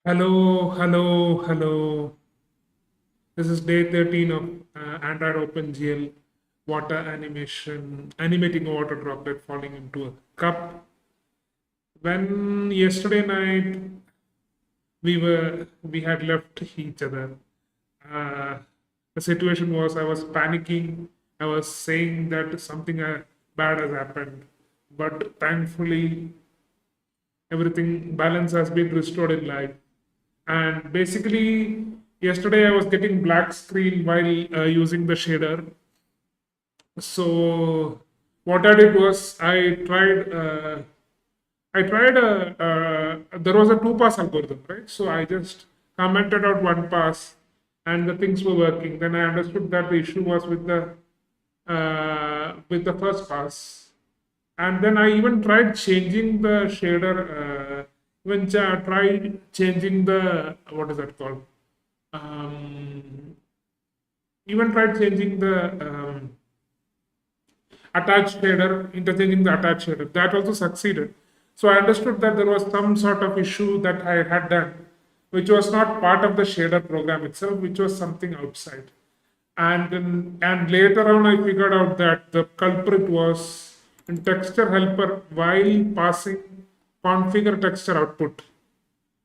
Hello, hello, hello. This is day 13 of Android OpenGL water animation, animating a water droplet falling into a cup. When yesterday night we had left each other, uh, the situation was I was panicking. I was saying that something bad has happened, but thankfully everything balance has been restored in life. And basically, yesterday I was getting black screen while using the shader. So what I did was there was a two pass algorithm, right? So I just commented out one pass and the things were working. Then I understood that the issue was with the first pass. And then I even tried changing the shader, tried changing the, what is that called? Um, Even tried changing the attached shader, interchanging the attached shader. That also succeeded. So I understood that there was some sort of issue that I had done, which was not part of the shader program itself, which was something outside. And later on, I figured out that the culprit was in texture helper while passing configure texture output.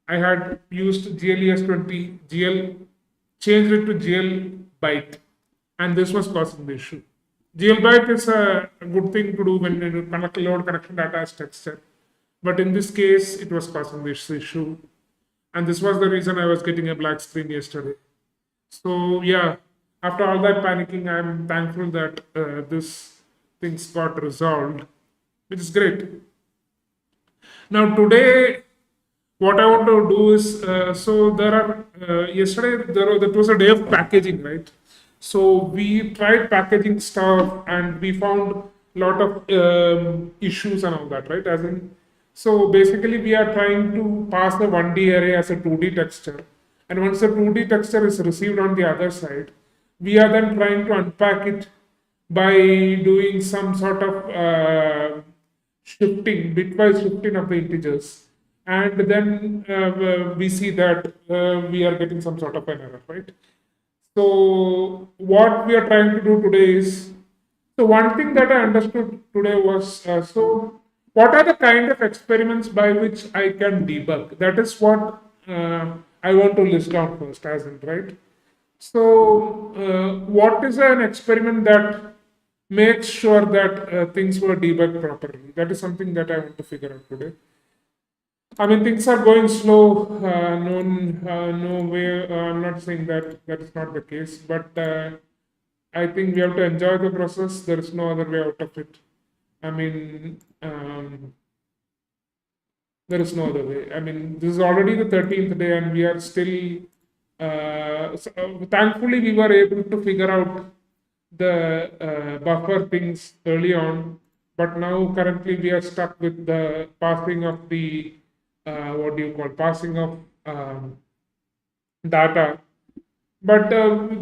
I had used GLES20, GL, changed it to GL byte, and this was causing the issue. GL byte is a good thing to do when you connect load connection data as texture, but in this case, it was causing this issue, and this was the reason I was getting a black screen yesterday. So yeah, after all that panicking, I'm thankful that this things got resolved, which is great. Now today, what I want to do is so there are yesterday that was a day of packaging, right? So we tried packaging stuff and we found a lot of issues and all that, right? As in, so basically we are trying to pass the 1D array as a 2D texture, and once the 2D texture is received on the other side, we are then trying to unpack it by doing some sort of shifting, bitwise shifting of the integers. And then we see that we are getting some sort of an error, right? So what we are trying to do today is, so one thing that I understood today was, so what are the kind of experiments by which I can debug? That is what I want to list down first, as in, right? So, what is an experiment that makes sure that things were debugged properly? That is something that I want to figure out today. I mean, things are going slow. No way. I'm not saying that that is not the case, but I think we have to enjoy the process. There is no other way out of it. I mean, there is no other way. I mean, this is already the 13th day, and we are still. Thankfully, we were able to figure out the buffer things early on, but now currently we are stuck with the passing of the what do you call passing of data. But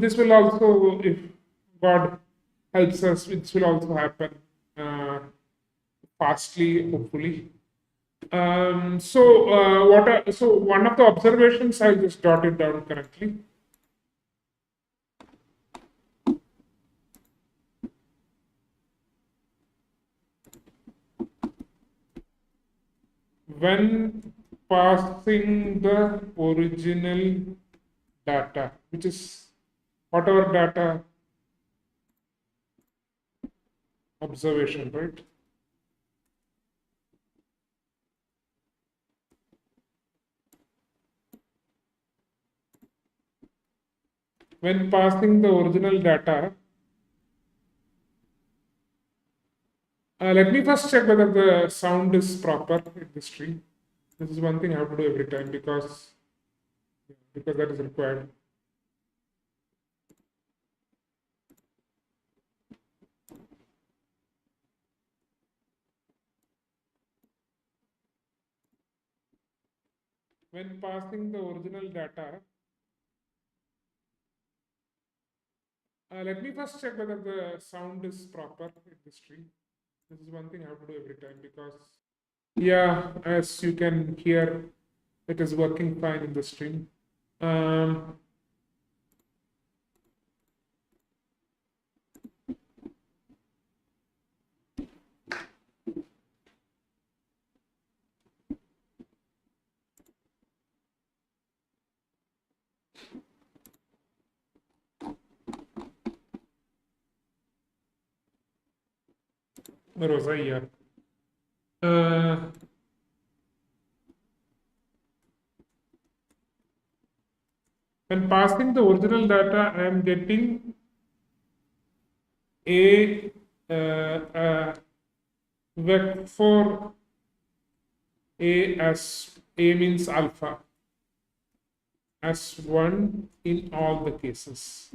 this will also, if God helps us, it will also happen uh, fastly, hopefully. So one of the observations I just jotted down correctly. When passing the original data, which is whatever data observation, right? When passing the original data, let me first check whether the sound is proper in this tree. This is one thing I have to do every time because that is required. When passing the original data, let me first check whether the sound is proper in this tree. This is one thing I have to do every time because, yeah, as you can hear, It is working fine in the stream. Um, Rosa, yeah. Uh, when passing the original data, I am getting a vec for a as a means alpha as 1 in all the cases.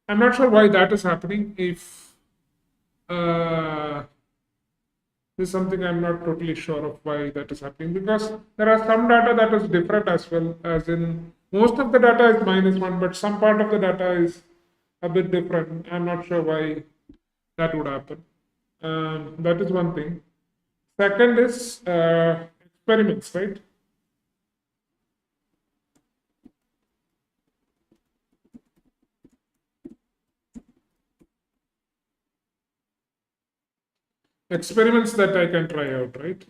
I'm not sure why that is happening. If this is something I'm not totally sure of why that is happening, because there are some data that is different as well, as in most of the data is -1, but some part of the data is a bit different. I'm not sure why that would happen. That is one thing. Second is experiments, right? Experiments that I can try out, right?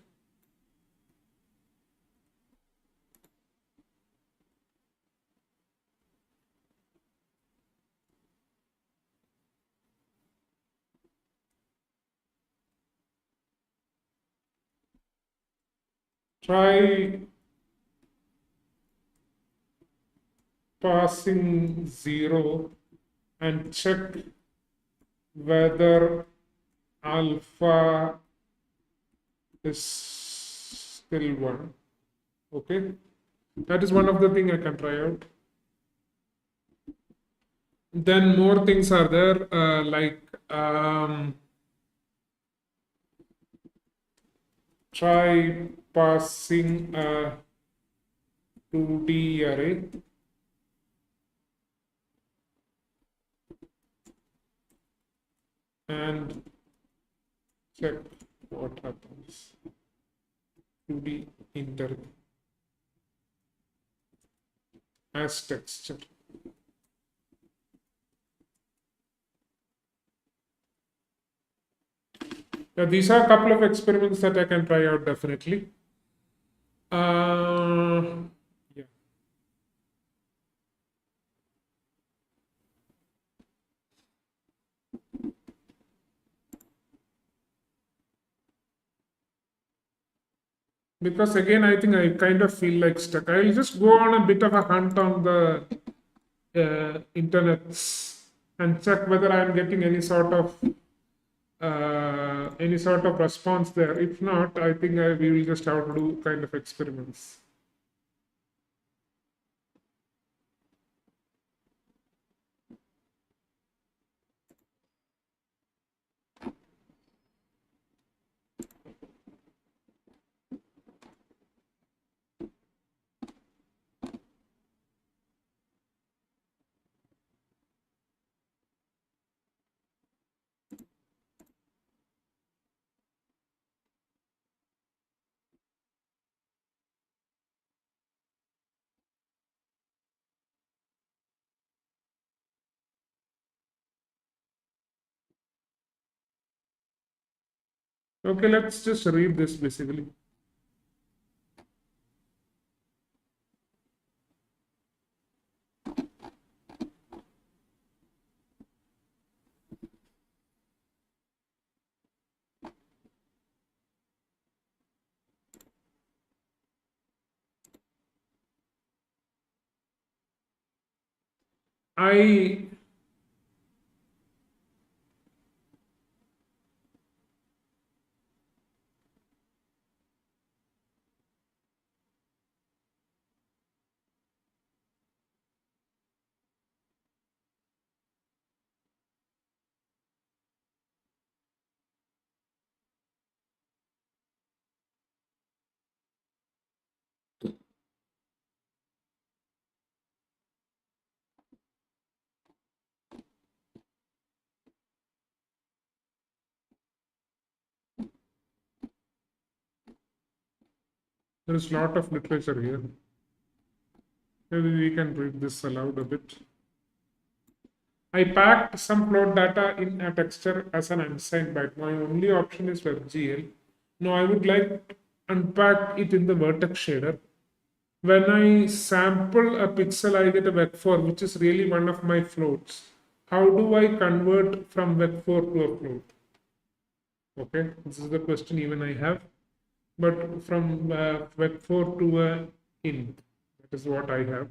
Try passing 0 and check whether alpha is still 1. Okay, that is one of the thing I can try out. Then more things are there, like try passing a 2D array and check what happens. 2D inter as texture. Now, these are a couple of experiments that I can try out definitely. Yeah. Because again, I think I kind of feel like stuck. I'll just go on a bit of a hunt on the internets and check whether I'm getting any sort of response there. If not, I think we will just have to do kind of experiments. Okay, let's just read this basically. I There is a lot of literature here. Maybe we can read this aloud a bit. I packed some float data in a texture as an unsigned byte. My only option is WebGL. Now I would like to unpack it in the vertex shader. When I sample a pixel, I get a vec4, which is really one of my floats. How do I convert from vec4 to a float? Okay, this is the question even I have. But from vec4 to a int, that is what I have.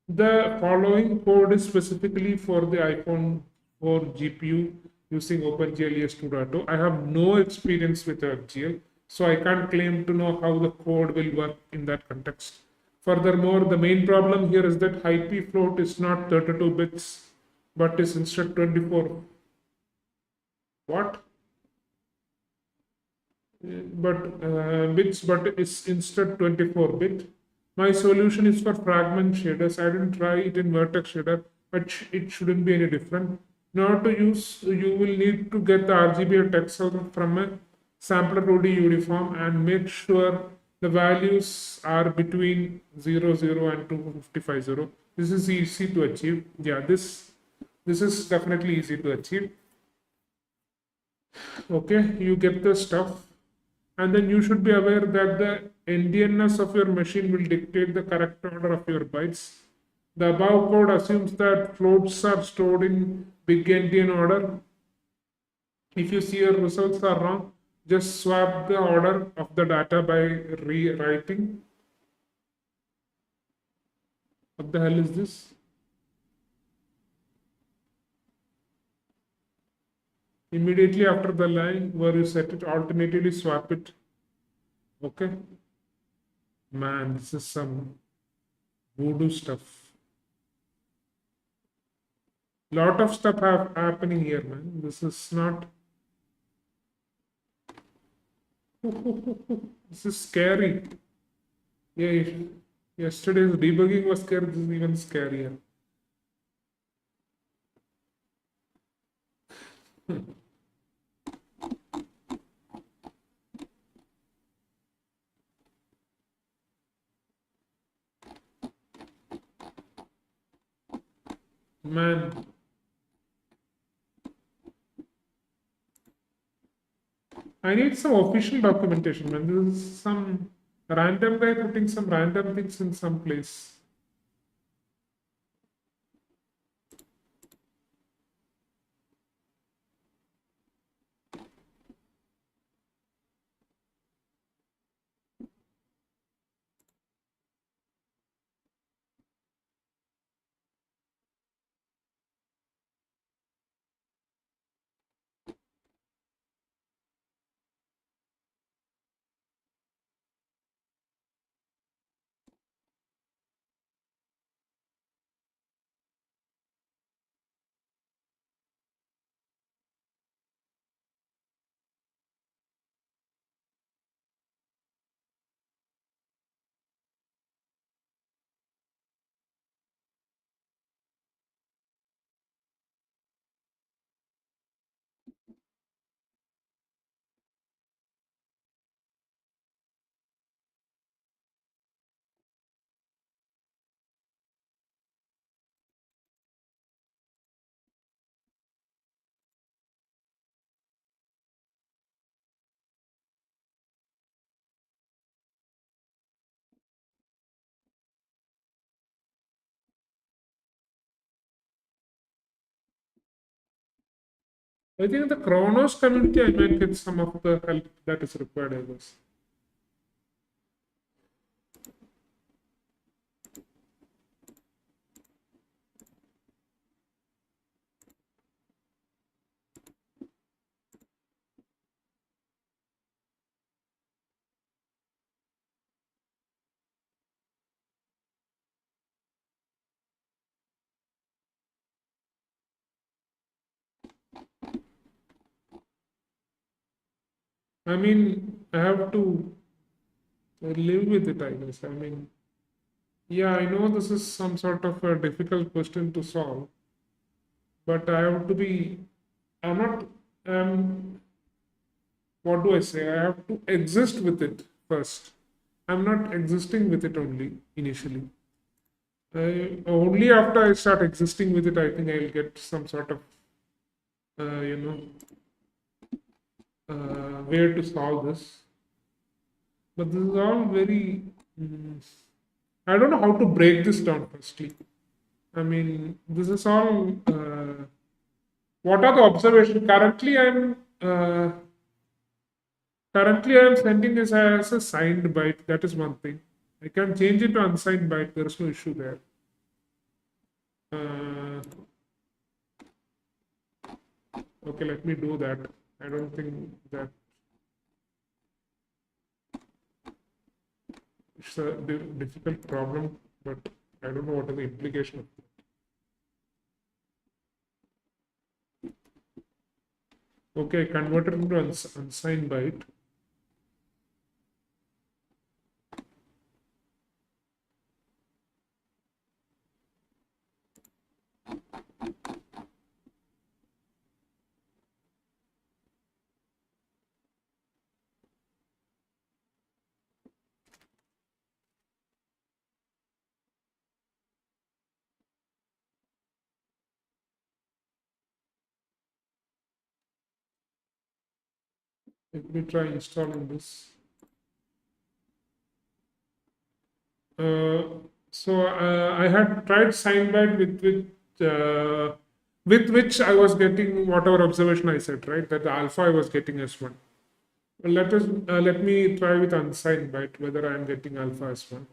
The following code is specifically for the iPhone 4 GPU using OpenGL ES 2.0. I have no experience with WebGL, so I can't claim to know how the code will work in that context. Furthermore, the main problem here is that IP float is not 32 bits, but is instead 24. What? But is instead 24 bit. My solution is for fragment shaders. I didn't try it in vertex shader, but it shouldn't be any different. In order to use, you will need to get the RGB or text from a sampler 2D uniform and make sure the values are between 00 and 2550. This is easy to achieve. Yeah, this is definitely easy to achieve. Okay, you get the stuff, and then you should be aware that the NDNS of your machine will dictate the correct order of your bytes. The above code assumes that floats are stored in big endian order. If you see your results are wrong, just swap the order of the data by rewriting. What the hell is this? Immediately after the line where you set it, alternatively swap it. Okay. Man, this is some voodoo stuff. Lot of stuff happening here, man. This is not. This is scary. Yeah, yesterday's debugging was scary. This is even scarier. Man, I need some official documentation, man. This is some random guy putting some random things in some place. I think the Chronos community, I might get some of the help that is required, I guess. I mean, I have to live with it, I guess. I mean, yeah, I know this is some sort of a difficult question to solve, but I have to be, I'm not, what do I say? I have to exist with it first. I'm not existing with it only initially. Only after I start existing with it, I think I'll get some sort of, uh, you know, way to solve this. But this is all very, mm, I don't know how to break this down firstly. I mean, this is all, what are the observations? Currently I'm sending this as a signed byte. That is one thing. I can change it to unsigned byte. There is no issue there. Uh, okay, let me do that. I don't think that it's a difficult problem, but I don't know what are the implication of it. Okay, converted into unsigned byte. Let me try installing this. Uh, I had tried SignBite with which I was getting whatever observation I said, right? That the alpha I was getting as one. Well, let me try with unsigned byte whether I am getting alpha as one.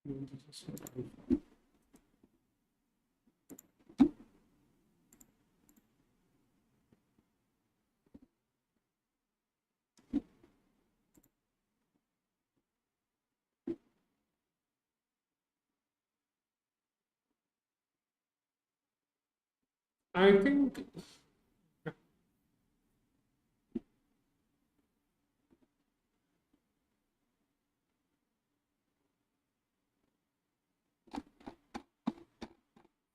No, this is not alpha. I think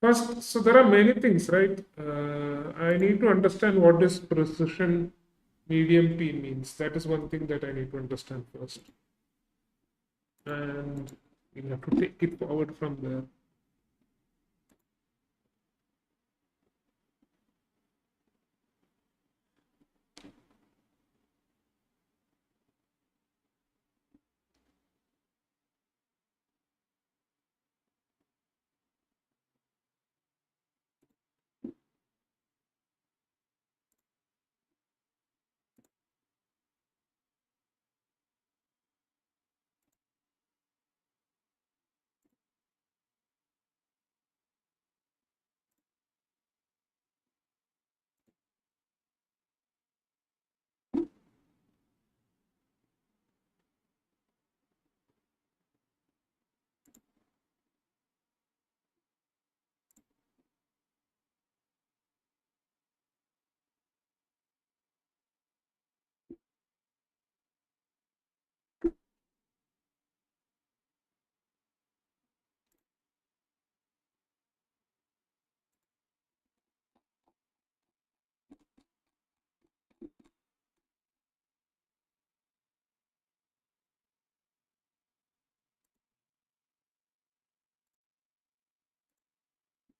first, so there are many things, right? I need to understand what this precision medium P means. That is one thing that I need to understand first. And we have to take it forward from there.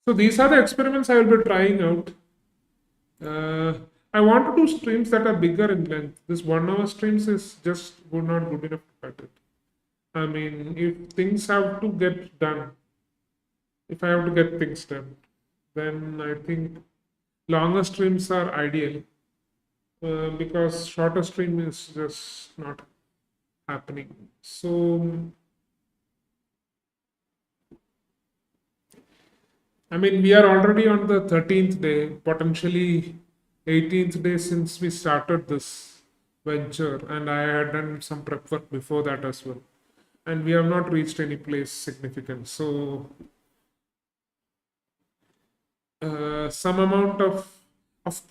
So these are the experiments I will be trying out. Uh, I want to do streams that are bigger in length. This 1 hour streams is just not good enough to cut it. I mean, if things have to get done, if I have to get things done, then I think longer streams are ideal because shorter stream is just not happening. So, I mean, we are already on the 13th day, potentially 18th day since we started this venture, and I had done some prep work before that as well. And we have not reached any place significant. So, some amount of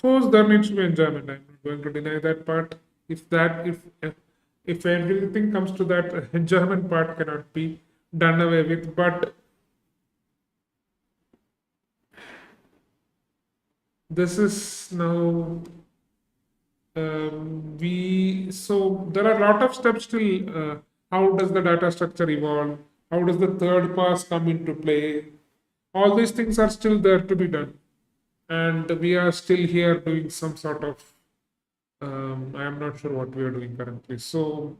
course, there needs to be enjoyment. I'm not going to deny that part. If that, if everything comes to that, enjoyment part cannot be done away with. But this is now we so there are a lot of steps still. How does the data structure evolve? How does the third pass come into play? All these things are still there to be done, and we are still here doing some sort of. I am not sure what we are doing currently. So,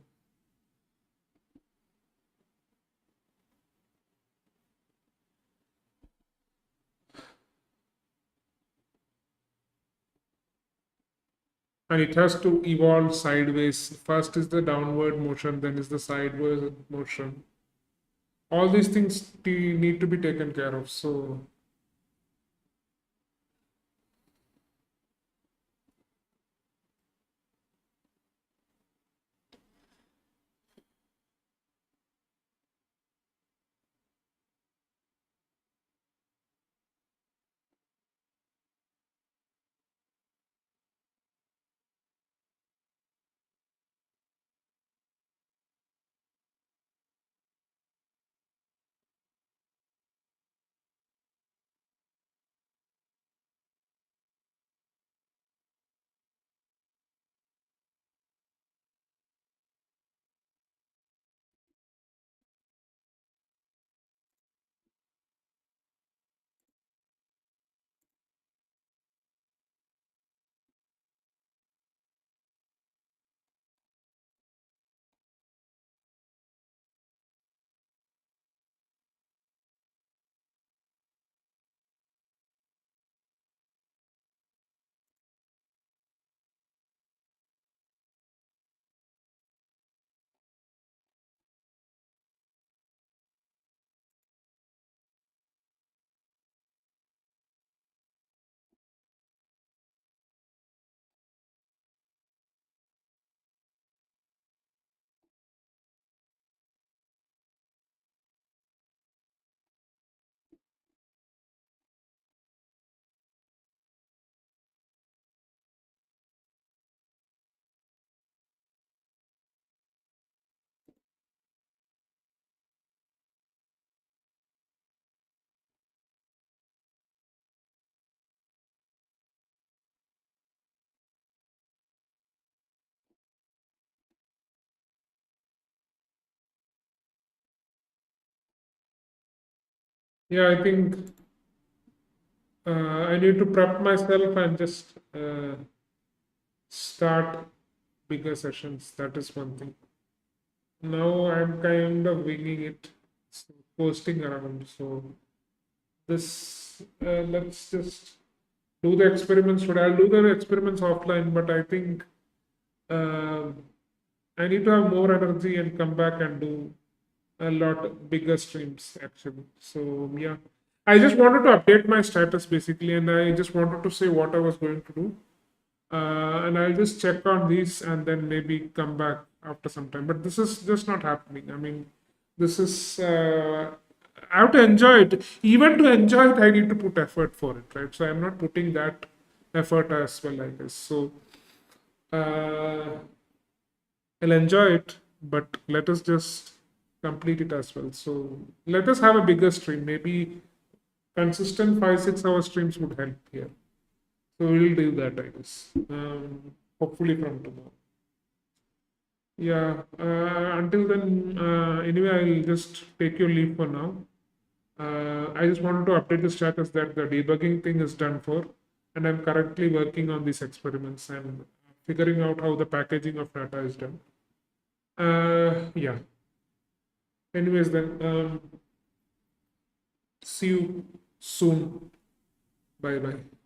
and it has to evolve sideways. First is the downward motion, then is the sideways motion. All these things need to be taken care of. So, yeah, I think I need to prep myself and just start bigger sessions. That is one thing. Now I'm kind of winging it, so posting around. So this, let's just do the experiments today. I'll do the experiments offline, but I think uh, I need to have more energy and come back and do a lot bigger streams actually. So yeah, I just wanted to update my status basically, and I just wanted to say what I was going to do. And I'll just check on these and then maybe come back after some time. But this is just not happening. I mean, this is I have to enjoy it. Even to enjoy it, I need to put effort for it, right? So I'm not putting that effort as well, I guess. So uh, I'll enjoy it, but let us just complete it as well. So let us have a bigger stream. Maybe consistent 5 6 hour streams would help here. So we'll do that, I guess. Hopefully from tomorrow. Yeah. Until then, anyway, I'll just take your leave for now. I just wanted to update the status that the debugging thing is done for, and I'm currently working on these experiments and figuring out how the packaging of data is done. Yeah. Anyways, then see you soon. Bye bye.